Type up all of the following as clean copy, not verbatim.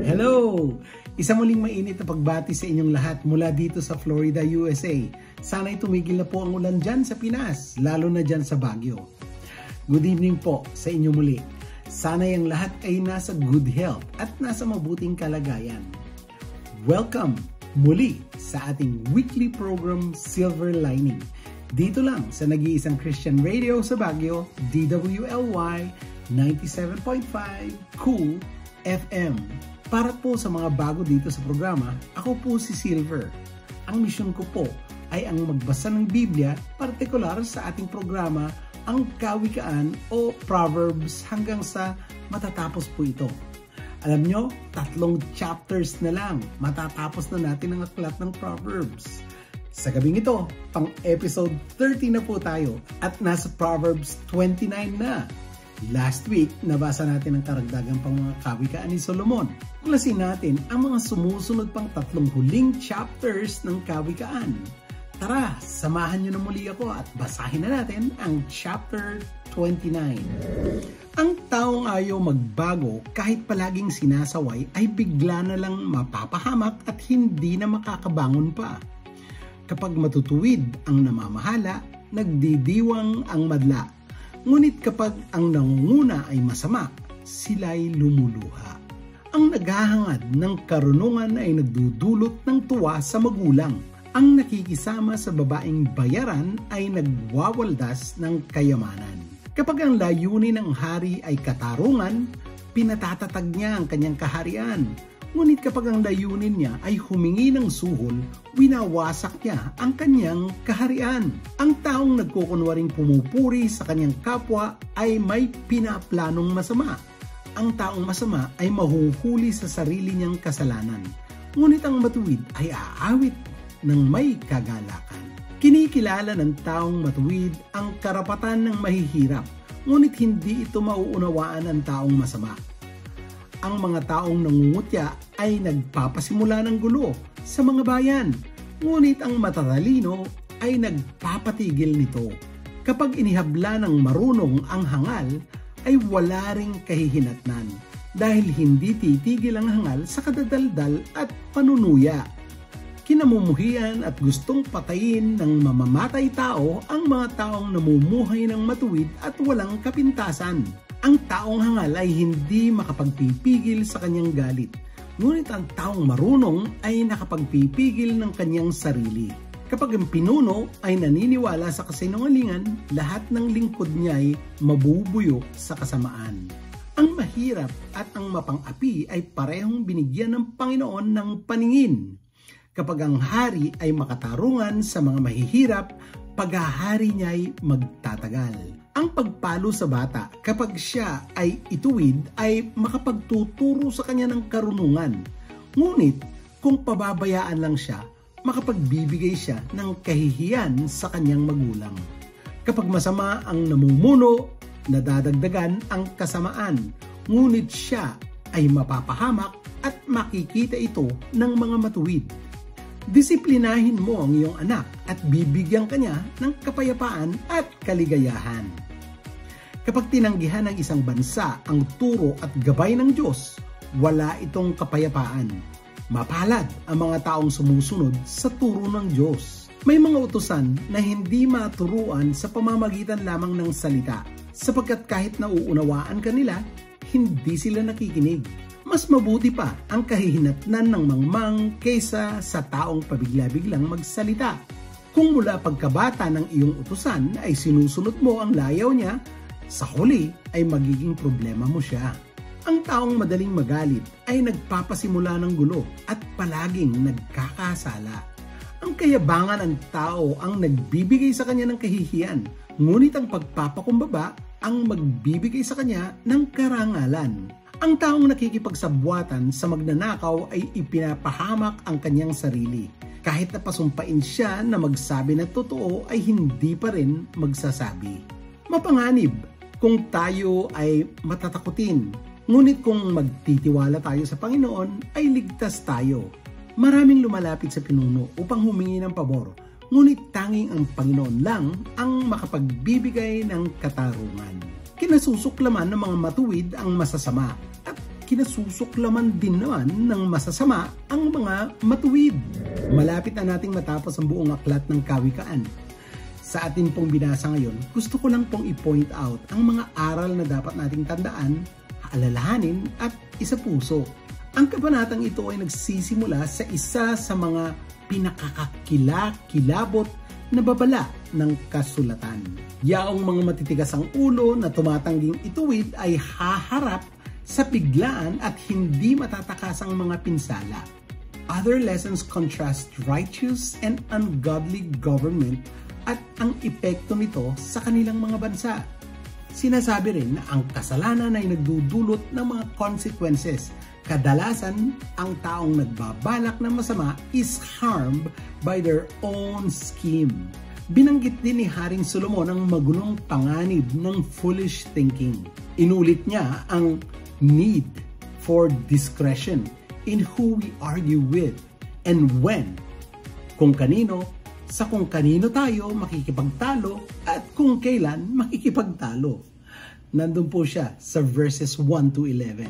Hello! Isa muling mainit na pagbati sa inyong lahat mula dito sa Florida, USA. Sana'y tumigil na po ang ulan dyan sa Pinas, lalo na dyan sa Baguio. Good evening po sa inyo muli. Sana'y ang lahat ay nasa good health at nasa mabuting kalagayan. Welcome muli sa ating weekly program Silver Lining. Dito lang sa nag-iisang Christian Radio sa Baguio, DWLY 97.5 Cool FM. Para po sa mga bago dito sa programa, ako po si Silver. Ang misyon ko po ay ang magbasa ng Biblia, partikular sa ating programa, ang Kawikaan o Proverbs hanggang sa matatapos po ito. Alam nyo, 3 chapters na lang, matatapos na natin ang aklat ng Proverbs. Sa gabing ito, pang episode 30 na po tayo at nasa Proverbs 29 na. Last week, nabasa natin ang karagdagang pang mga kawikaan ni Solomon. Klasin natin ang mga sumusunod pang 3 huling chapters ng kawikaan. Tara, samahan nyo na muli ako at basahin na natin ang chapter 29. Ang taong ayaw magbago kahit palaging sinasaway ay bigla na lang mapapahamak at hindi na makakabangon pa. Kapag matutuwid ang namamahala, nagdidiwang ang madla. Ngunit kapag ang nangunguna ay masama, sila'y lumuluha. Ang naghahangad ng karunungan ay nagdudulot ng tuwa sa magulang. Ang nakikisama sa babaeng bayaran ay nagwawaldas ng kayamanan. Kapag ang layunin ng hari ay katarungan, pinatatatag niya ang kanyang kaharian. Ngunit kapag ang layunin niya ay humingi ng suhol, winawasak niya ang kanyang kaharian. Ang taong nagkukunwaring pumupuri sa kanyang kapwa ay may pinaplanong masama. Ang taong masama ay mahuhuli sa sarili niyang kasalanan. Ngunit ang matuwid ay aawit ng may kagalakan. Kinikilala ng taong matuwid ang karapatan ng mahihirap, ngunit hindi ito mauunawaan ng taong masama. Ang mga taong nangungutya ay nagpapasimula ng gulo sa mga bayan, ngunit ang matatalino ay nagpapatigil nito. Kapag inihabla ng marunong ang hangal, ay wala ring kahihinatnan dahil hindi titigil ang hangal sa kadadaldal at panunuya. Kinamumuhian at gustong patayin ng mamamatay tao ang mga taong namumuhay ng matuwid at walang kapintasan. Ang taong hangal ay hindi makapagpipigil sa kanyang galit, ngunit ang taong marunong ay nakapagpipigil ng kanyang sarili. Kapag ang pinuno ay naniniwala sa kasinungalingan, lahat ng lingkod niya ay mabubuyo sa kasamaan. Ang mahirap at ang mapang-api ay parehong binigyan ng Panginoon ng paningin. Kapag ang hari ay makatarungan sa mga mahihirap, paghahari niya ay magtatagal. Ang pagpalo sa bata kapag siya ay ituwid ay makapagtuturo sa kanya ng karunungan. Ngunit kung pababayaan lang siya, makapagbibigay siya ng kahihiyan sa kanyang magulang. Kapag masama ang namumuno, nadadagdagan ang kasamaan. Ngunit siya ay mapapahamak at makikita ito ng mga matuwid. Disiplinahin mo ang iyong anak at bibigyan kanya ng kapayapaan at kaligayahan. Kapag tinanggihan ng isang bansa ang turo at gabay ng Diyos, wala itong kapayapaan. Mapalad ang mga taong sumusunod sa turo ng Diyos. May mga utusan na hindi maturuan sa pamamagitan lamang ng salita, sapagkat kahit nauunawaan kanila, hindi sila nakikinig. Mas mabuti pa ang kahihinatnan ng mangmang kaysa sa taong pabigla-biglang magsalita. Kung mula pagkabata ng iyong utusan ay sinusunod mo ang layaw niya, sa huli ay magiging problema mo siya. Ang taong madaling magalit ay nagpapasimula ng gulo at palaging nagkakasala. Ang kayabangan ng tao ang nagbibigay sa kanya ng kahihiyan, ngunit ang pagpapakumbaba ang magbibigay sa kanya ng karangalan. Ang taong nakikipagsabwatan sa magnanakaw ay ipinapahamak ang kanyang sarili. Kahit napasumpain siya na magsabi ng totoo ay hindi pa rin magsasabi. Mapanganib kung tayo ay matatakutin, ngunit kung magtitiwala tayo sa Panginoon ay ligtas tayo. Maraming lumalapit sa pinuno upang humingi ng pabor, ngunit tanging ang Panginoon lang ang makapagbibigay ng katarungan. Kinasusuklaman ng mga matuwid ang masasama at kinasusuklaman din naman ng masasama ang mga matuwid. Malapit na nating matapos ang buong aklat ng Kawikaan. Sa atin pong binasa ngayon, gusto ko lang pong i-point out ang mga aral na dapat nating tandaan, alalahanin at isapuso. Ang kabanatang ito ay nagsisimula sa isa sa mga pinakakakilabot na babala ng kasulatan. Yaong mga matitigas ang ulo na tumatangging ituwid ay haharap sa biglaan at hindi matatakasang mga pinsala. Other lessons contrast righteous and ungodly government at ang epekto nito sa kanilang mga bansa. Sinasabi rin na ang kasalanan ay nagdudulot ng mga consequences. Kadalasan, ang taong nagbabalak ng masama is harmed by their own scheme. Binanggit din ni Haring Solomon ang magulong panganib ng foolish thinking. Inulit niya ang need for discretion in who we argue with and when. Kung kanino tayo makikipagtalo at kung kailan makikipagtalo. Nandun po siya sa verses 1 to 11.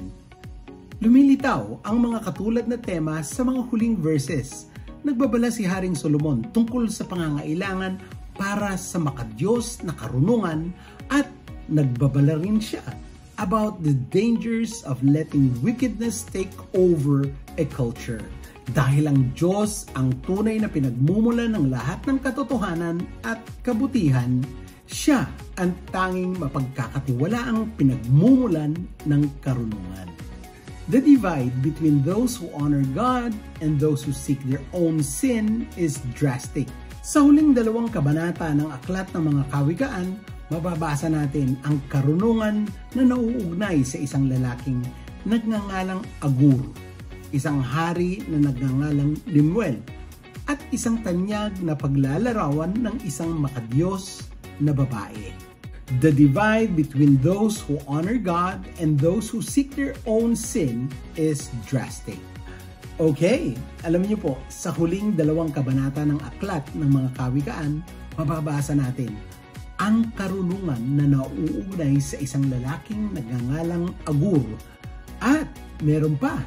Lumilitaw ang mga katulad na tema sa mga huling verses. Nagbabala si Haring Solomon tungkol sa pangangailangan para sa makadiyos na karunungan at nagbabala rin siya about the dangers of letting wickedness take over a culture. Dahil ang Diyos ang tunay na pinagmumulan ng lahat ng katotohanan at kabutihan, siya ang tanging mapagkakatiwalaang pinagmumulan ng karunungan. The divide between those who honor God and those who seek their own sin is drastic. Sa huling dalawang kabanata ng Aklat ng Mga Kawikaan, mababasa natin ang karunungan na nauugnay sa isang lalaking nagngangalang Agur, isang hari na nagngangalang Lemuel, at isang tanyag na paglalarawan ng isang makadiyos na babae. The divide between those who honor God and those who seek their own sin is drastic. Okay, alam niyo po, sa huling dalawang kabanata ng Aklat ng Mga Kawikaan, mababasa natin ang karunungan na nauugnay sa isang lalaking nagngangalang Agur at meron pa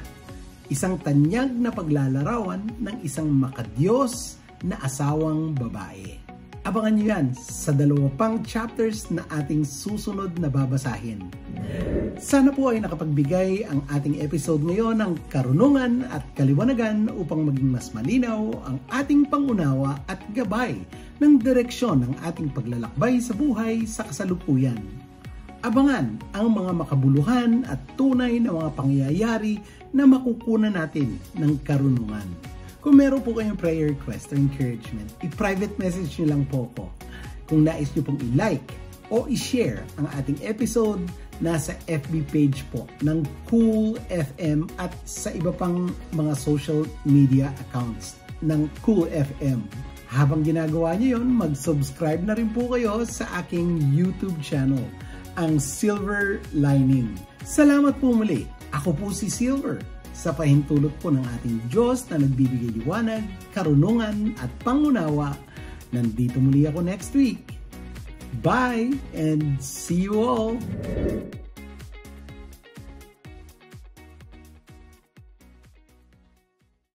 isang tanyag na paglalarawan ng isang makadiyos na asawang babae. Abangan niyo yan sa dalawa pang chapters na ating susunod na babasahin. Sana po ay nakapagbigay ang ating episode ngayon ng karunungan at kaliwanagan upang maging mas malinaw ang ating pangunawa at gabay ng direksyon ng ating paglalakbay sa buhay sa kasalukuyan. Abangan ang mga makabuluhan at tunay na mga pangyayari na makukunan natin ng karunungan. Kung meron po kayong prayer request or encouragement, i-private message nyo lang po ko. Kung nais nyo pong i-like o i-share ang ating episode, nasa FB page po ng Cool FM at sa iba pang mga social media accounts ng Cool FM. Habang ginagawa nyo yun, mag-subscribe na rin po kayo sa aking YouTube channel, ang Silver Lining. Salamat po muli. Ako po si Silver. Sa pahintulot po ng ating Diyos na nagbibigay liwanag, karunungan at pangunawa, nandito muli ako next week. Bye and see you all!